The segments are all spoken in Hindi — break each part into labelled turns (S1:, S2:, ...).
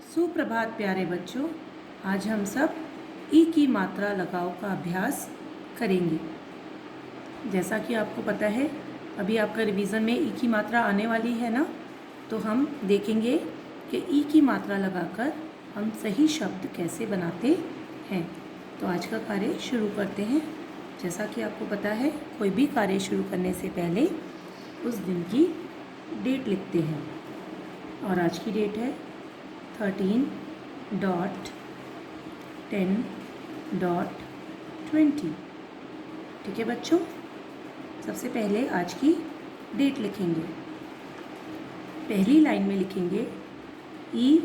S1: सुप्रभात प्यारे बच्चों। आज हम सब ई की मात्रा लगाओ का अभ्यास करेंगे। जैसा कि आपको पता है, अभी आपका रिवीजन में ई की मात्रा आने वाली है ना, तो हम देखेंगे कि ई की मात्रा लगाकर हम सही शब्द कैसे बनाते हैं। तो आज का कार्य शुरू करते हैं। जैसा कि आपको पता है, कोई भी कार्य शुरू करने से पहले उस दिन की डेट लिखते हैं, और आज की डेट है 13.10.20। ठीक है बच्चों, सबसे पहले आज की डेट लिखेंगे। पहली लाइन में लिखेंगे ई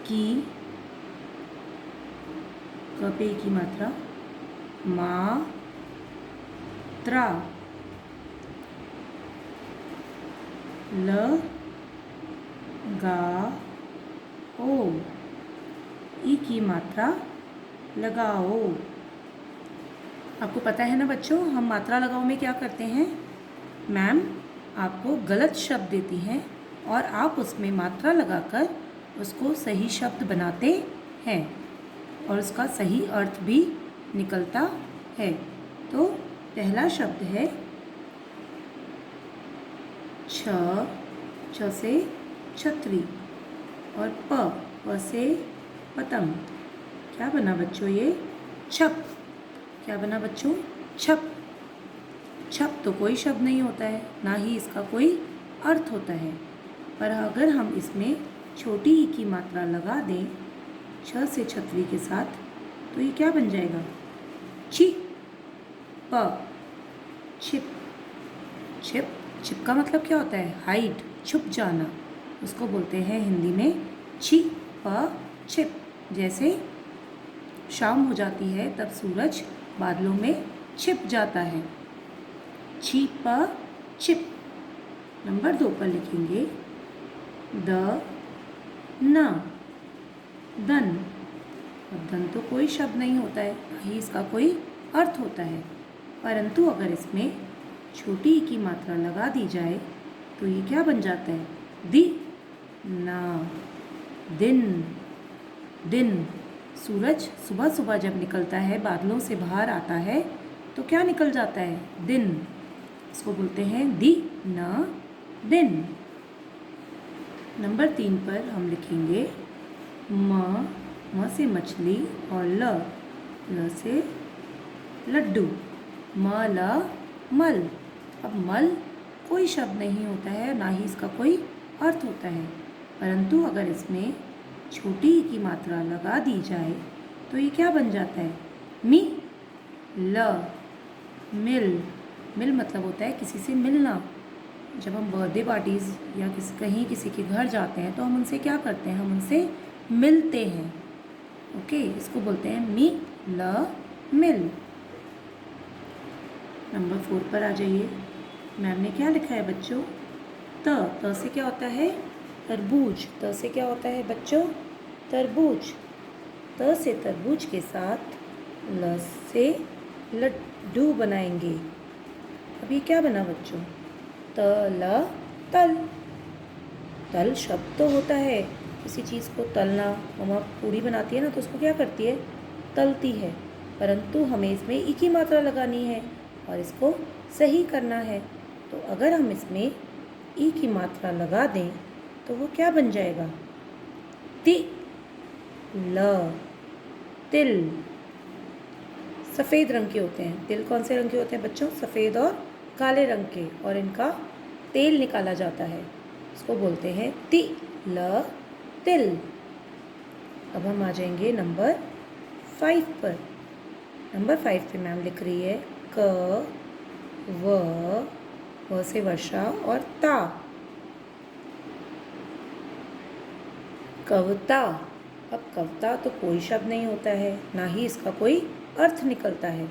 S1: की, कपे की मात्रा, मात्रा, लगाओ, ई की मात्रा लगाओ। आपको पता है ना बच्चों, हम मात्रा लगाओ में क्या करते हैं, मैम आपको गलत शब्द देती हैं और आप उसमें मात्रा लगाकर उसको सही शब्द बनाते हैं और उसका सही अर्थ भी निकलता है। तो पहला शब्द है छ से छतरी, और प से पतंग। क्या बना बच्चों ये? छप। क्या बना बच्चों? छप। छप तो कोई शब्द नहीं होता है, ना ही इसका कोई अर्थ होता है, पर अगर हम इसमें छोटी ई की मात्रा लगा दें छ से छतरी के साथ, तो ये क्या बन जाएगा? छी प, छिप। छिप, छिप का मतलब क्या होता है? हाइड, छुप जाना। उसको बोलते हैं हिंदी में छी प छिप। जैसे शाम हो जाती है तब सूरज बादलों में छिप जाता है। छी प छिप। नंबर 2 पर लिखेंगे द न, दन। अब दन तो कोई शब्द नहीं होता है, ना ही इसका कोई अर्थ होता है, परंतु अगर इसमें छोटी ई की मात्रा लगा दी जाए तो ये क्या बन जाता है? दि ना, दिन। दिन। सूरज सुबह सुबह जब निकलता है, बादलों से बाहर आता है, तो क्या निकल जाता है? दिन। इसको बोलते हैं दि ना दिन। नंबर 3 पर हम लिखेंगे म से मछली, और ल से लड्डू। म ल मल। अब मल कोई शब्द नहीं होता है, ना ही इसका कोई अर्थ होता है, परंतु अगर इसमें छोटी ई की मात्रा लगा दी जाए तो ये क्या बन जाता है? मी ल मिल। मिल मतलब होता है किसी से मिलना। जब हम बर्थडे पार्टीज़ या कहीं किसी के घर जाते हैं तो हम उनसे क्या करते हैं? हम उनसे मिलते हैं। ओके, इसको बोलते हैं मी ल मिल। नंबर 4 पर आ जाइए। मैम ने क्या लिखा है बच्चों? त से क्या होता है? तरबूज। त से क्या होता है बच्चों? तरबूज। त से तरबूज के साथ ल से लड्डू बनाएंगे। अब ये क्या बना बच्चों? तल, तल। तल शब्द तो होता है, किसी चीज़ को तलना। मम्मा पूड़ी बनाती है ना, तो उसको क्या करती है? तलती है, परंतु हमें इसमें ई की मात्रा लगानी है और इसको सही करना है। तो अगर हम इसमें ई की मात्रा लगा दें तो वो क्या बन जाएगा? ति ल, तिल। सफ़ेद रंग के होते हैं तिल। कौन से रंग के होते हैं बच्चों? सफ़ेद और काले रंग के, और इनका तेल निकाला जाता है। इसको बोलते हैं ति ल तिल। अब हम आ जाएंगे नंबर 5 पर। नंबर 5 पे मैम लिख रही है क व से वर्षा, और ता, कविता। अब कविता तो कोई शब्द नहीं होता है, ना ही इसका कोई अर्थ निकलता है,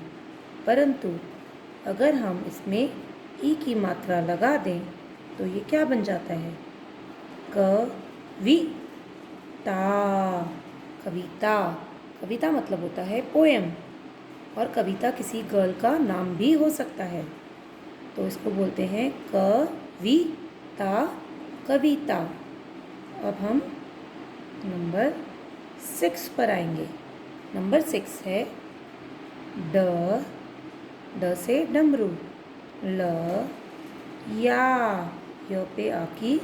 S1: परंतु अगर हम इसमें ई की मात्रा लगा दें तो ये क्या बन जाता है? कविता। कविता। कविता मतलब होता है पोएम, और कविता किसी गर्ल का नाम भी हो सकता है, तो इसको बोलते हैं कविता, कविता। अब हम नंबर 6 पर आएंगे। नंबर 6 है ड, ड से डमरू, ल या, य पे आ की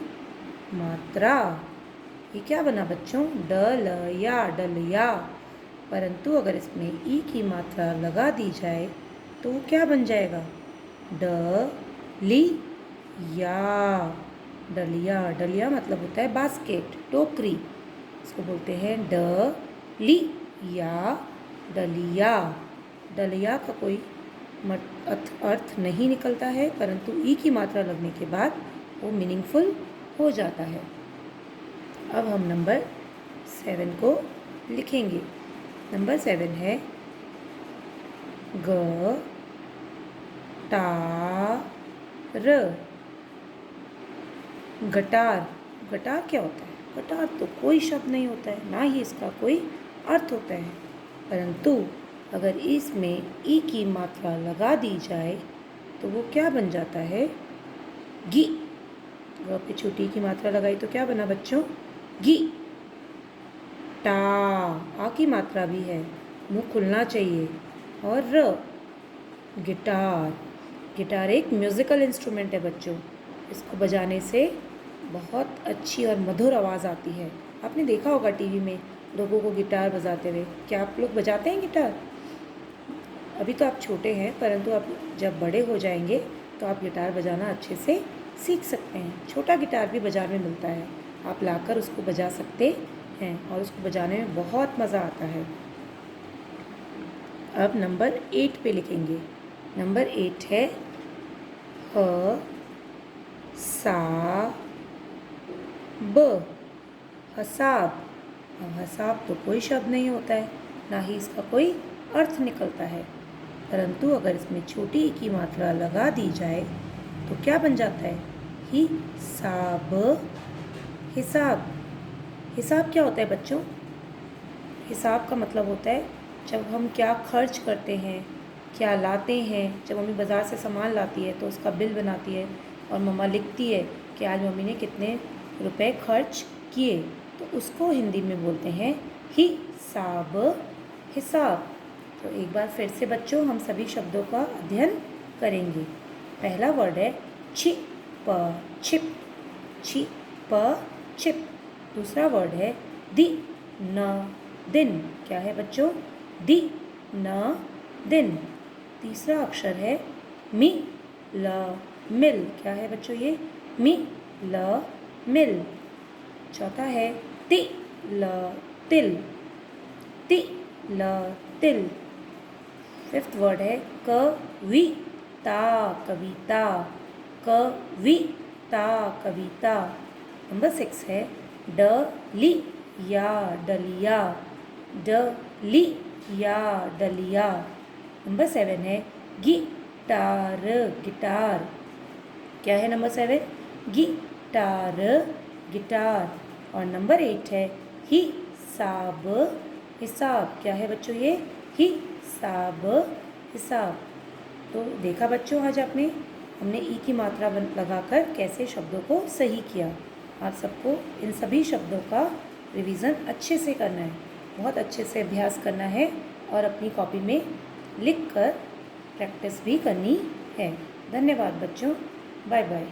S1: मात्रा। ये क्या बना बच्चों? ड ल या, डलिया। परंतु अगर इसमें ई की मात्रा लगा दी जाए तो वो क्या बन जाएगा? ड ली या, डलिया। डलिया मतलब होता है बास्केट, टोकरी। इसको बोलते हैं ड ली या, डलिया। डलिया का कोई अर्थ नहीं निकलता है, परंतु ई की मात्रा लगने के बाद वो मीनिंगफुल हो जाता है। अब हम नंबर 7 को लिखेंगे। नंबर 7 है ग टा र, गटार। गटार क्या होता है? गटार तो कोई शब्द नहीं होता है, ना ही इसका कोई अर्थ होता है, परंतु अगर इसमें ई की मात्रा लगा दी जाए तो वो क्या बन जाता है? गी। ग पे छोटी की मात्रा लगाई तो क्या बना बच्चों? गी। टा, आ की मात्रा भी है, मुंह खुलना चाहिए। और र, गिटार। गिटार एक म्यूज़िकल इंस्ट्रूमेंट है बच्चों। इसको बजाने से बहुत अच्छी और मधुर आवाज़ आती है। आपने देखा होगा टीवी में लोगों को गिटार बजाते हुए। क्या आप लोग बजाते हैं गिटार? अभी तो आप छोटे हैं, परंतु आप जब बड़े हो जाएंगे तो आप गिटार बजाना अच्छे से सीख सकते हैं। छोटा गिटार भी बाज़ार में मिलता है, आप लाकर उसको बजा सकते हैं और उसको बजाने में बहुत मज़ा आता है। अब नंबर 8 पे लिखेंगे। नंबर 8 है ह सा ब, हसाब। अब हसाब तो कोई शब्द नहीं होता है, ना ही इसका कोई अर्थ निकलता है, परंतु अगर इसमें छोटी ई की मात्रा लगा दी जाए तो क्या बन जाता है? ही साब, हिसाब। हिसाब क्या होता है बच्चों? हिसाब का मतलब होता है जब हम क्या खर्च करते हैं, क्या लाते हैं। जब मम्मी बाज़ार से सामान लाती है तो उसका बिल बनाती है और मम्मा लिखती है कि आज मम्मी ने कितने रुपए खर्च किए, तो उसको हिंदी में बोलते हैं हिसाब, हिसाब। तो एक बार फिर से बच्चों हम सभी शब्दों का अध्ययन करेंगे। पहला वर्ड है छिप, छिप, छिप, छिप। दूसरा वर्ड है दि न दिन। क्या है बच्चों? दि न दिन। तीसरा अक्षर है मी ल मिल। क्या है बच्चों ये? मी ल मिल। चौथा है ति ल तिल, ति ल तिल। फिफ्थ वर्ड है कविता, कविता, कविता, कविता। नंबर 6 है डलिया, डलिया, डलिया, डलिया। नंबर 7 है गिटार, गिटार। क्या है नंबर 7? Guitar, guitar. और नंबर 8 है हिसाब, हिसाब। क्या है बच्चों ये? हिसाब, हिसाब। तो देखा बच्चों आज हमने ई की मात्रा लगाकर कैसे शब्दों को सही किया। आप सबको इन सभी शब्दों का रिवीजन अच्छे से करना है, बहुत अच्छे से अभ्यास करना है और अपनी कॉपी में लिखकर प्रैक्टिस भी करनी है। धन्यवाद बच्चों, बाय बाय।